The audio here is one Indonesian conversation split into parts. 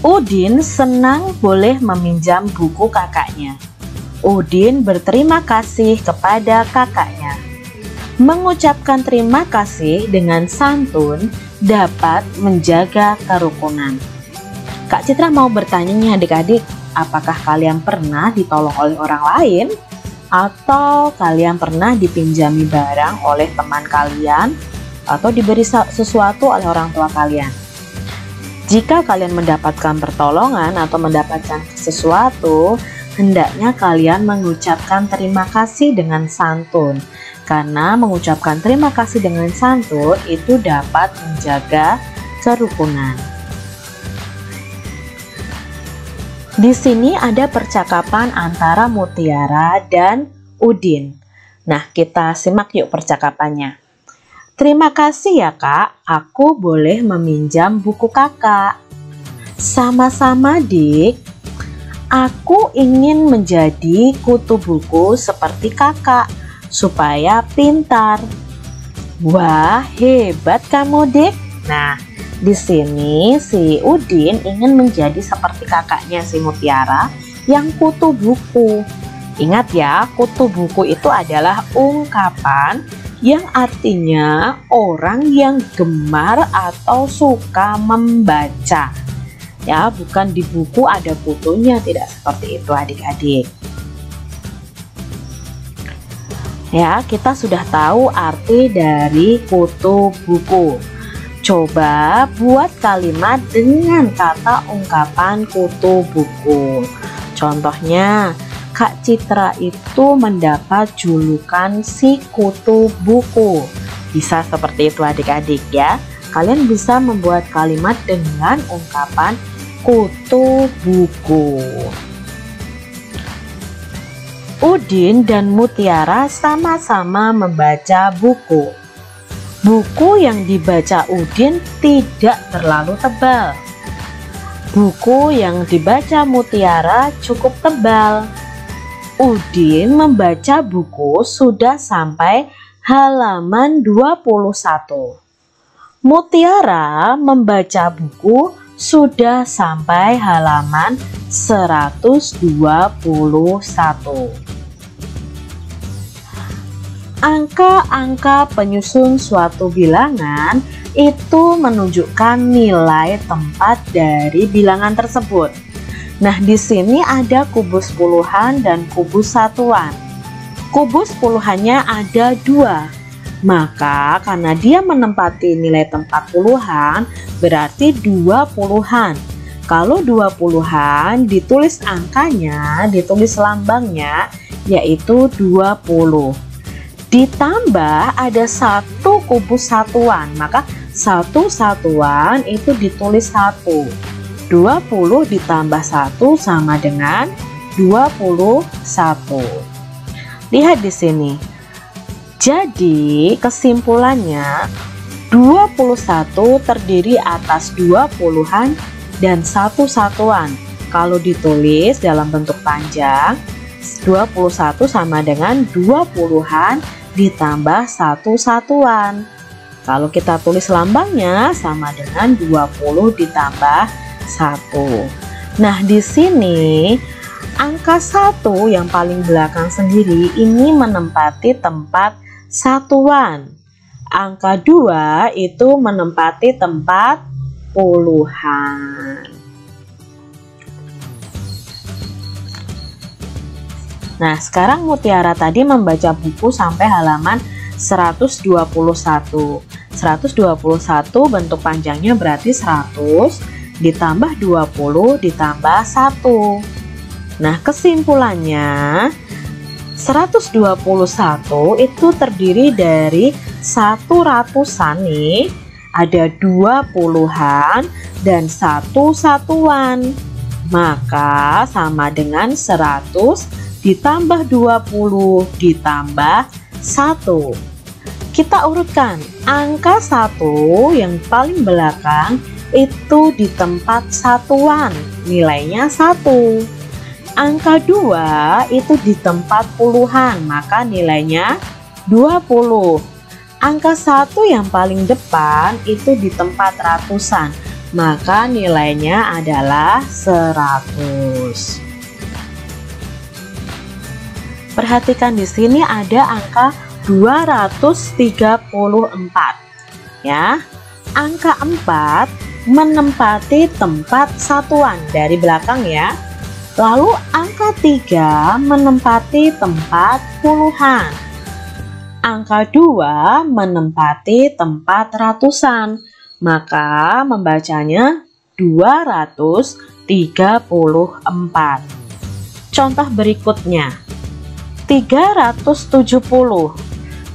Udin senang boleh meminjam buku kakaknya. Udin berterima kasih kepada kakaknya. Mengucapkan terima kasih dengan santun dapat menjaga kerukunan. Kak Citra mau bertanya nih adik-adik, apakah kalian pernah ditolong oleh orang lain? Atau kalian pernah dipinjami barang oleh teman kalian? Atau diberi sesuatu oleh orang tua kalian? Jika kalian mendapatkan pertolongan atau mendapatkan sesuatu, hendaknya kalian mengucapkan terima kasih dengan santun. Karena mengucapkan terima kasih dengan santun itu dapat menjaga kerukunan. Di sini ada percakapan antara Mutiara dan Udin. Nah, kita simak yuk percakapannya. Terima kasih ya kak, aku boleh meminjam buku kakak. Sama-sama dik, aku ingin menjadi kutu buku seperti kakak, supaya pintar. Wah, hebat kamu dik. Nah, di sini si Udin ingin menjadi seperti kakaknya si Mutiara yang kutu buku. Ingat ya, kutu buku itu adalah ungkapan yang artinya orang yang gemar atau suka membaca. Ya, bukan di buku ada kutunya, tidak seperti itu adik-adik. Ya, kita sudah tahu arti dari kutu buku. Coba buat kalimat dengan kata ungkapan kutu buku. Contohnya, Kak Citra itu mendapat julukan si kutu buku. Bisa seperti itu adik-adik ya. Kalian bisa membuat kalimat dengan ungkapan kutu buku. Udin dan Mutiara sama-sama membaca buku. Buku yang dibaca Udin tidak terlalu tebal. Buku yang dibaca Mutiara cukup tebal. Udin membaca buku sudah sampai halaman 21. Mutiara membaca buku sudah sampai halaman 121. Angka-angka penyusun suatu bilangan itu menunjukkan nilai tempat dari bilangan tersebut. Nah, di sini ada kubus puluhan dan kubus satuan. Kubus puluhannya ada 2. Maka karena dia menempati nilai tempat puluhan, berarti 2 puluhan. Kalau 2 puluhan ditulis angkanya, ditulis lambangnya, yaitu 20. Ditambah ada 1 kubus satuan, maka 1 satuan itu ditulis 1. 20 ditambah 1 sama dengan 21. Lihat di sini. Jadi kesimpulannya 21 terdiri atas 2 puluhan dan 1 satuan. Kalau ditulis dalam bentuk panjang, 21 sama dengan 2 puluhan ditambah 1 satuan. Kalau kita tulis lambangnya sama dengan 20 ditambah 1. Nah, di sini angka 1 yang paling belakang sendiri ini menempati tempat satuan. Angka 2 itu menempati tempat puluhan. Nah, sekarang Mutiara tadi membaca buku sampai halaman 121. 121 bentuk panjangnya berarti 100 ditambah 20 ditambah 1. Nah, kesimpulannya 121 itu terdiri dari 1 ratusan nih, ada 2 puluhan dan 1 satuan. Maka sama dengan 100 ditambah 20 ditambah 1. Kita urutkan angka 1 yang paling belakang itu di tempat satuan, nilainya 1. Angka 2 itu di tempat puluhan, maka nilainya 20. Angka 1 yang paling depan itu di tempat ratusan, maka nilainya adalah 100. Perhatikan di sini ada angka 234 ya. Angka 4 menempati tempat satuan dari belakang ya. Lalu angka 3 menempati tempat puluhan. Angka 2 menempati tempat ratusan. Maka membacanya 234. Contoh berikutnya 370.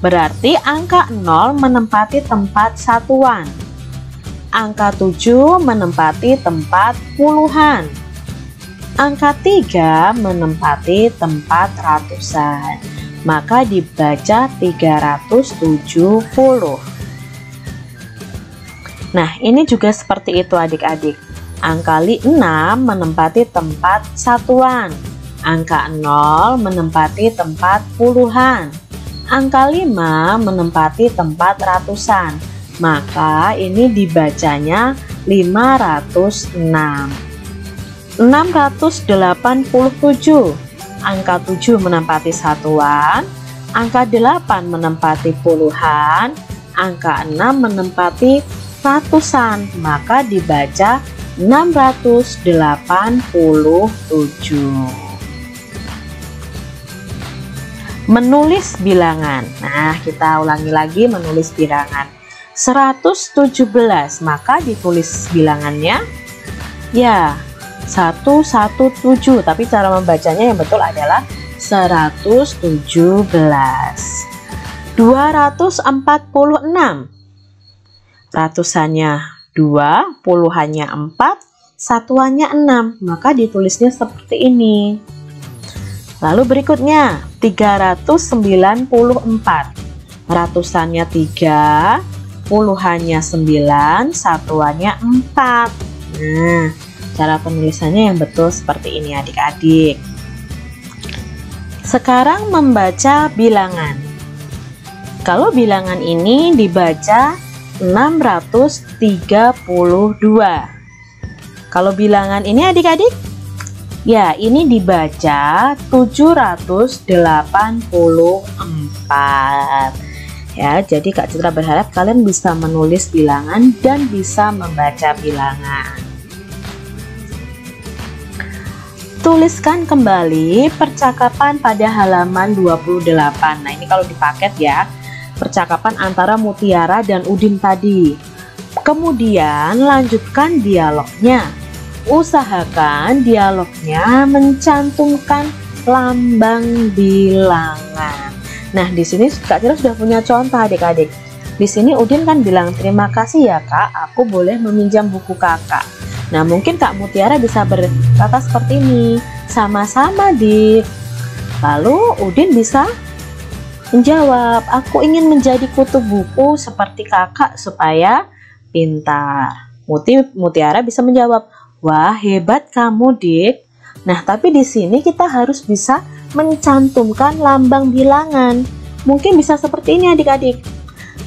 Berarti angka 0 menempati tempat satuan. Angka 7 menempati tempat puluhan. Angka 3 menempati tempat ratusan. Maka dibaca 370. Nah, ini juga seperti itu adik-adik. Angka 6 menempati tempat satuan. Angka 0 menempati tempat puluhan. Angka 5 menempati tempat ratusan. Maka ini dibacanya 506. 687. Angka 7 menempati satuan. Angka 8 menempati puluhan. Angka 6 menempati ratusan. Maka dibaca 687. Menulis bilangan. Nah, kita ulangi lagi menulis bilangan. 117, maka ditulis bilangannya ya 117, tapi cara membacanya yang betul adalah 117. 246. Ratusannya 2, puluhannya 4, satuannya 6, maka ditulisnya seperti ini. Lalu berikutnya 394. Ratusannya 3, puluhannya 9, satuannya 4. Nah, cara penulisannya yang betul seperti ini adik-adik. Sekarang membaca bilangan. Kalau bilangan ini dibaca 632. Kalau bilangan ini adik-adik, ya, ini dibaca 784. Ya, jadi Kak Citra berharap kalian bisa menulis bilangan dan bisa membaca bilangan. Tuliskan kembali percakapan pada halaman 28. Nah, ini kalau di paket ya, percakapan antara Mutiara dan Udin tadi. Kemudian lanjutkan dialognya. Usahakan dialognya mencantumkan lambang bilangan. Nah, di sini Kak Citra sudah punya contoh adik-adik. Di sini Udin kan bilang, "Terima kasih ya Kak, aku boleh meminjam buku Kakak." Nah, mungkin Kak Mutiara bisa berkata seperti ini, "Sama-sama, Dik." Lalu Udin bisa menjawab, "Aku ingin menjadi kutu buku seperti Kakak supaya pintar." Mutiara bisa menjawab, "Wah, hebat kamu, Dik." Nah, tapi di sini kita harus bisa mencantumkan lambang bilangan. Mungkin bisa seperti ini adik-adik.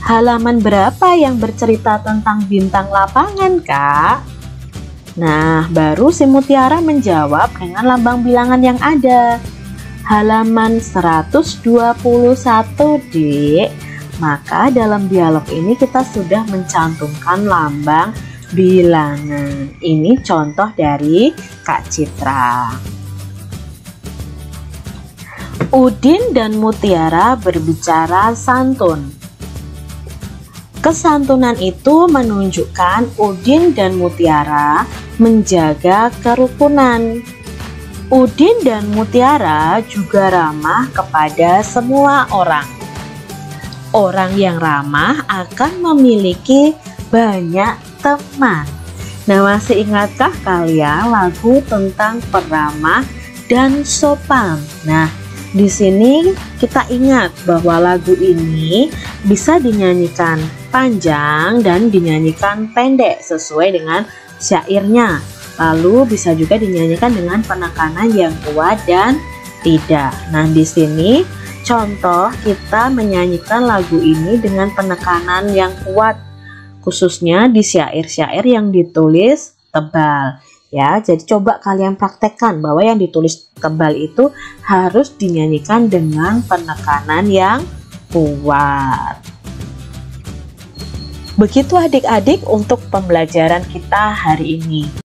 "Halaman berapa yang bercerita tentang bintang lapangan, Kak?" Nah, baru si Mutiara menjawab dengan lambang bilangan yang ada. "Halaman 121, Dek." Maka dalam dialog ini kita sudah mencantumkan lambang bilangan. Ini contoh dari Kak Citra. Udin dan Mutiara berbicara santun. Kesantunan itu menunjukkan Udin dan Mutiara menjaga kerukunan. Udin dan Mutiara juga ramah kepada semua orang. Orang yang ramah akan memiliki banyak teman. Nah, masih ingatkah kalian lagu tentang peramah dan sopan? Nah, di sini kita ingat bahwa lagu ini bisa dinyanyikan panjang dan dinyanyikan pendek sesuai dengan syairnya. Lalu bisa juga dinyanyikan dengan penekanan yang kuat dan tidak. Nah, di sini contoh kita menyanyikan lagu ini dengan penekanan yang kuat. khususnya di syair-syair yang ditulis tebal. Ya, jadi coba kalian praktekkan bahwa yang ditulis tebal itu harus dinyanyikan dengan penekanan yang kuat. Begitu adik-adik untuk pembelajaran kita hari ini.